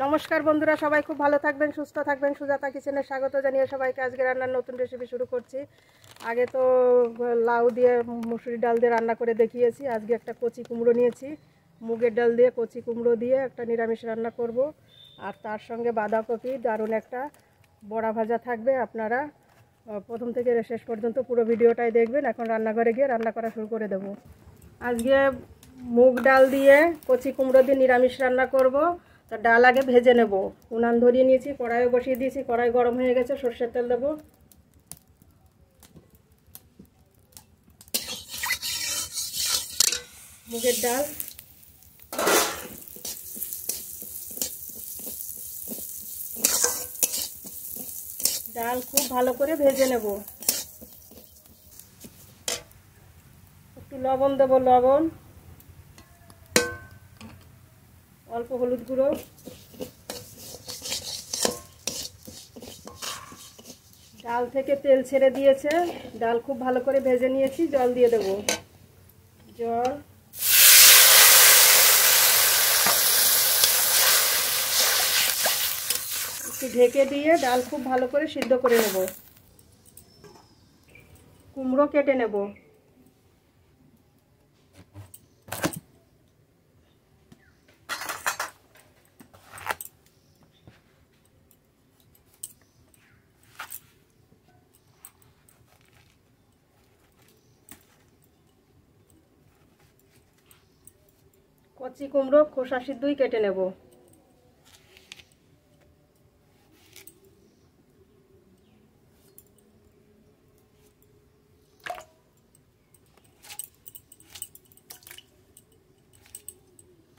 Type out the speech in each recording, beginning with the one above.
নমস্কার বন্ধুরা, সবাই খুব ভালো থাকবেন, সুস্থ থাকবেন। সুজাতা কিচেনে স্বাগত জানিয়ে সবাইকে আজকে রান্নার নতুন রেসিপি শুরু করছি। আগে তো লাউ দিয়ে মুসুরি ডাল দিয়ে রান্না করে দেখিয়েছি। আজকে একটা কচি কুমড়ো নিয়েছি, মুগের ডাল দিয়ে কচি কুমড়ো দিয়ে একটা নিরামিষ রান্না করব। আর তার সঙ্গে বাঁধাকপি, দারুণ একটা বড়া ভাজা থাকবে। আপনারা প্রথম থেকে শেষ পর্যন্ত পুরো ভিডিওটাই দেখবেন। এখন রান্নাঘরে গিয়ে রান্না করা শুরু করে দেব। আজকে মুগ ডাল দিয়ে কচি কুমড়ো দিয়ে নিরামিষ রান্না করব। তা ডাল আগে ভেজে নেব। উনান ধরিয়ে নিয়েছি, কড়াইও বসিয়ে দিয়েছি, কড়াই গরম হয়ে গেছে। সরষের তেল দেবো, মুগের ডাল, ডাল খুব ভালো করে ভেজে নেব। একটু লবণ দেবো, লবণ, অল্প হলুদ গুঁড়ো, ডাল থেকে তেল ছেড়ে দিয়েছে। ডাল খুব ভালো করে ভেজে নিয়েছি। জল দিয়ে দেবো, জল, একটু ঢেকে দিয়ে ডাল খুব ভালো করে সিদ্ধ করে নেব। কুমড়ো কেটে নেব। কচি কুমড়ো খোসা সিদ্ধই কেটে নেব।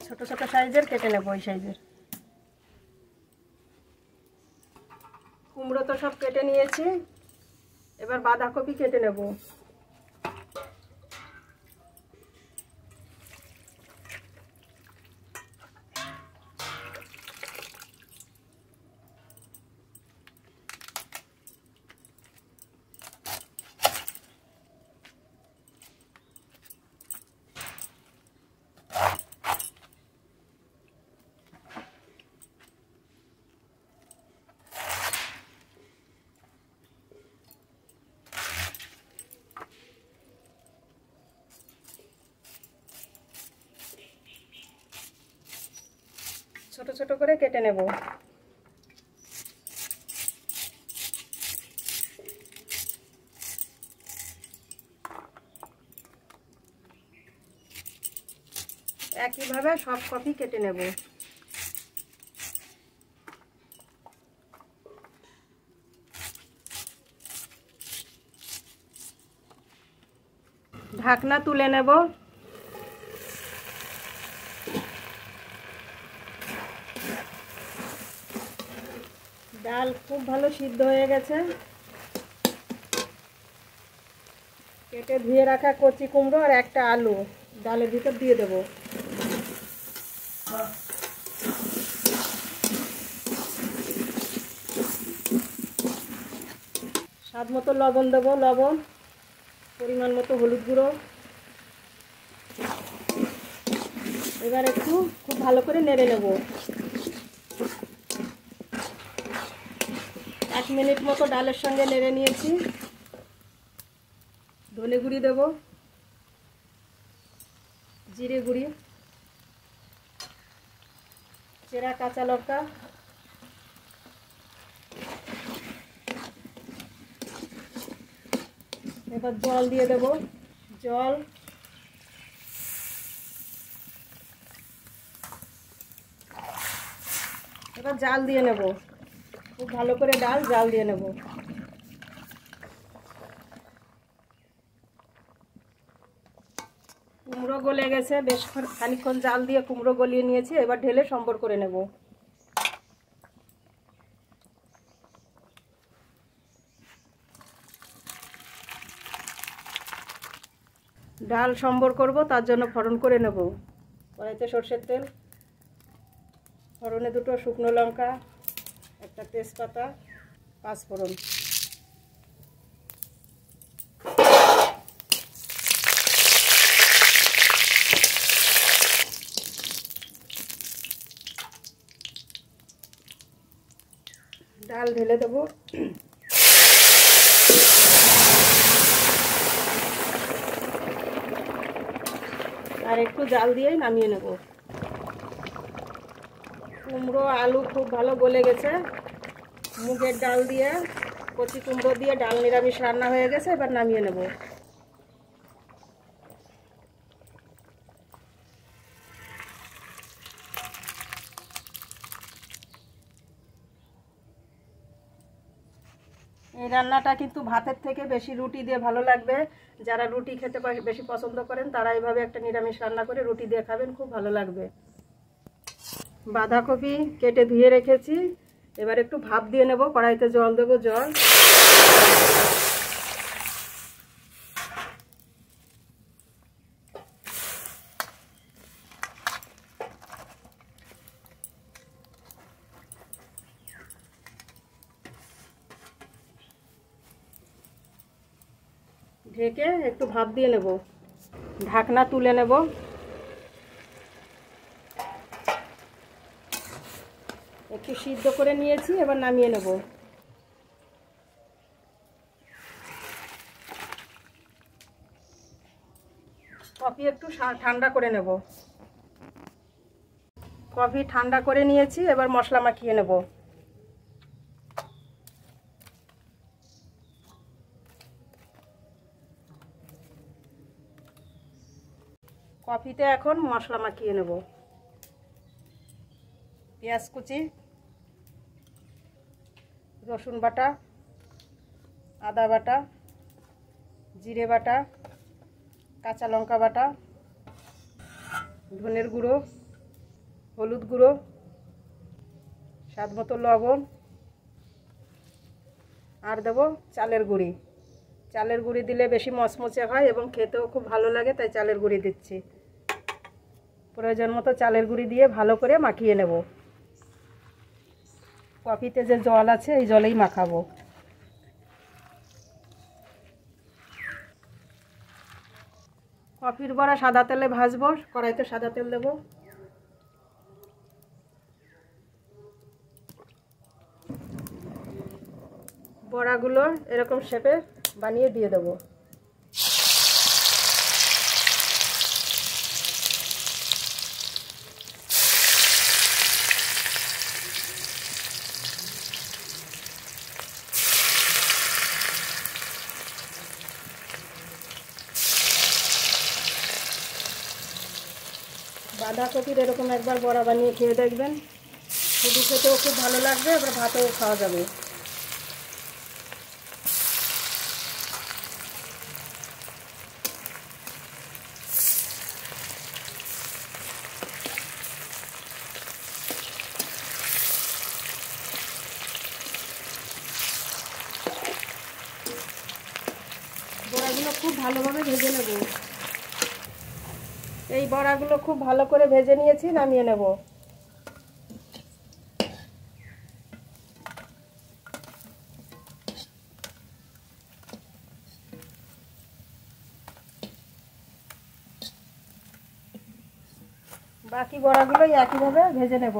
ছোট ছোট সাইজের কেটে নেব, ওই সাইজের। কুমড়ো তো সব কেটে নিয়েছি, এবার বাঁধাকপি কেটে নেব। ছোট ছোট করে কেটে নেব। একইভাবে সব কপি কেটে নেব। ঢাকনা তুলে নেব। ডাল খুব ভালো সিদ্ধ হয়ে গেছে। কেটে ধুয়ে রাখা কচি কুমড়ো আর একটা আলু ডালের ভিতর দিয়ে দেব। স্বাদ মতো লবণ দেব, লবণ, পরিমাণ মতো হলুদ গুঁড়ো। এবার একটু খুব ভালো করে নেড়ে নেব। 1 মিনিট মতো ডালের সঙ্গে নেড়ে নিয়েছি। ধনে গুঁড়ি দেব, জিরে গুঁড়ি, চেরা কাঁচা লঙ্কা, এবার জল দিয়ে দেব, জল, এবার জাল দিয়ে নেব। খুব ভালো করে ডাল জাল দিয়ে নেব। কুমড়ো গলে গেছে, বেশ খানিকক্ষণ জাল দিয়ে কুমড়ো গলিয়ে নিয়েছি। এবার ঢেলে সম্বর করে নেব। ডাল সম্বর করব, তার জন্য ফোড়ন করে নেব। কড়াইতে সরষের তেল, ফোড়নে 2টো শুকনো লঙ্কা, একটা তেজপাতা, 5 ফোড়ন। ডাল ঢেলে দেবো। আর একটু জাল দিয়েই নামিয়ে নেব। কুমড়ো আলু খুব ভালো গলে গেছে। মুগের ডাল দিয়ে, কচি কুমড়ো দিয়ে ডাল নিরামিষ রান্না হয়ে গেছে। এবার নামিয়ে নেব। এই রান্নাটা কিন্তু ভাতের থেকে বেশি রুটি দিয়ে ভালো লাগবে। যারা রুটি খেতে বেশি পছন্দ করেন তারা এইভাবে একটা নিরামিষ রান্না করে রুটি দিয়ে খাবেন, খুব ভালো লাগবে। বাঁধাকপি কেটে ধুয়ে রেখেছি। এবার একটু ভাপ দিয়ে নেব। কড়াইতে জল দেবো। জল ঢেকে একটু ভাপ দিয়ে নেব। ঢাকনা তুলে নেব। একটু সিদ্ধ করে নিয়েছি, এবার নামিয়ে নেব। কফি একটু ঠান্ডা করে নেব। কফি ঠান্ডা করে নিয়েছি, এবার মশলা মাখিয়ে নেব। কফিতে এখন মশলা মাখিয়ে নেব। পেঁয়াজ কুচি, রসুন বাটা, আদা বাটা, জিরে বাটা, কাঁচা লঙ্কা বাটা, ধনের গুঁড়ো, হলুদ গুঁড়ো, স্বাদ মতো লবণ, আর দেবো চালের গুঁড়ি। চালের গুঁড়ি দিলে বেশি মচমচে হয় এবং খেতেও খুব ভালো লাগে, তাই চালের গুঁড়ি দিচ্ছি। প্রয়োজন মতো চালের গুঁড়ি দিয়ে ভালো করে মাখিয়ে নেব। কফিতে যে জল আছে এই জলেই মাখাবো। কফির বড়া সাদা তেলে ভাজবো। কড়াইতে সাদা তেল দেবো। বড়াগুলো এরকম শেপে বানিয়ে দিয়ে দেবো। বাঁধাকপির এরকম একবার বড়া বানিয়ে খেয়ে দেখবেন, শুধু খেতেও খুব ভালো লাগবে, এবার ভাতেও খাওয়া যাবে। বড়াগুলো খুব ভালোভাবে ভেজে নেব। এই বড়াগুলো খুব ভালো করে ভেজে নিয়েছি, নামিয়ে নেব। বাকি বড়াগুলো একইভাবে ভেজে নেব।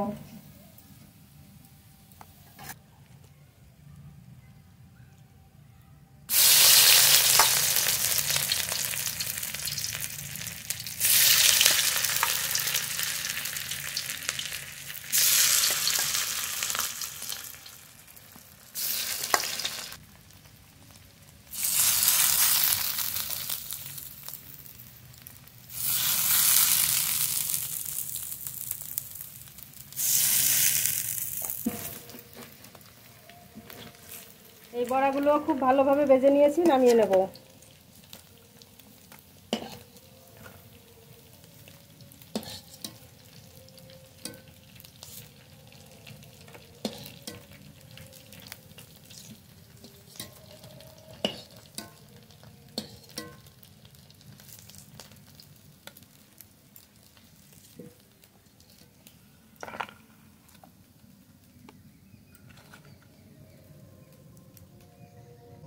এই বড়াগুলো খুব ভালোভাবে ভেজে নিয়েছি, নামিয়ে নেব।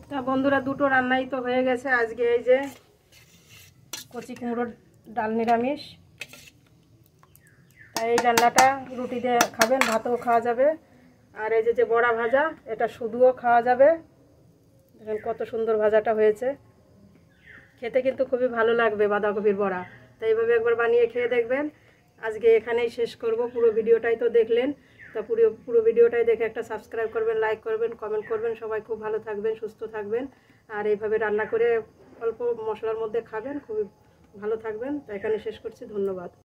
তা বন্ধুরা, দুটো রান্নাই তো হয়ে গেছে আজকে। এই যে কচি কুমড়োর ডাল নিরামিষ, তাই এই রান্নাটা রুটি দিয়ে খাবেন, ভাতেও খাওয়া যাবে। আর এই যে বড়া ভাজা, এটা শুধুও খাওয়া যাবে। দেখেন কত সুন্দর ভাজাটা হয়েছে, খেতে কিন্তু খুবই ভালো লাগবে বাঁধাকপির বড়া। তাই এইভাবে একবার বানিয়ে খেয়ে দেখবেন। আজকে এখানেই শেষ করব। পুরো ভিডিওটাই তো দেখলেন, তো পুরো ভিডিওটাই দেখে একটা সাবস্ক্রাইব করবেন, লাইক করবেন, কমেন্ট করবেন। সবাই খুব ভালো থাকবেন, সুস্থ থাকবেন। আর এইভাবে রান্না করে অল্প মশলার মধ্যে খাবেন, খুবই ভালো থাকবেন। তো এখানে শেষ করছি, ধন্যবাদ।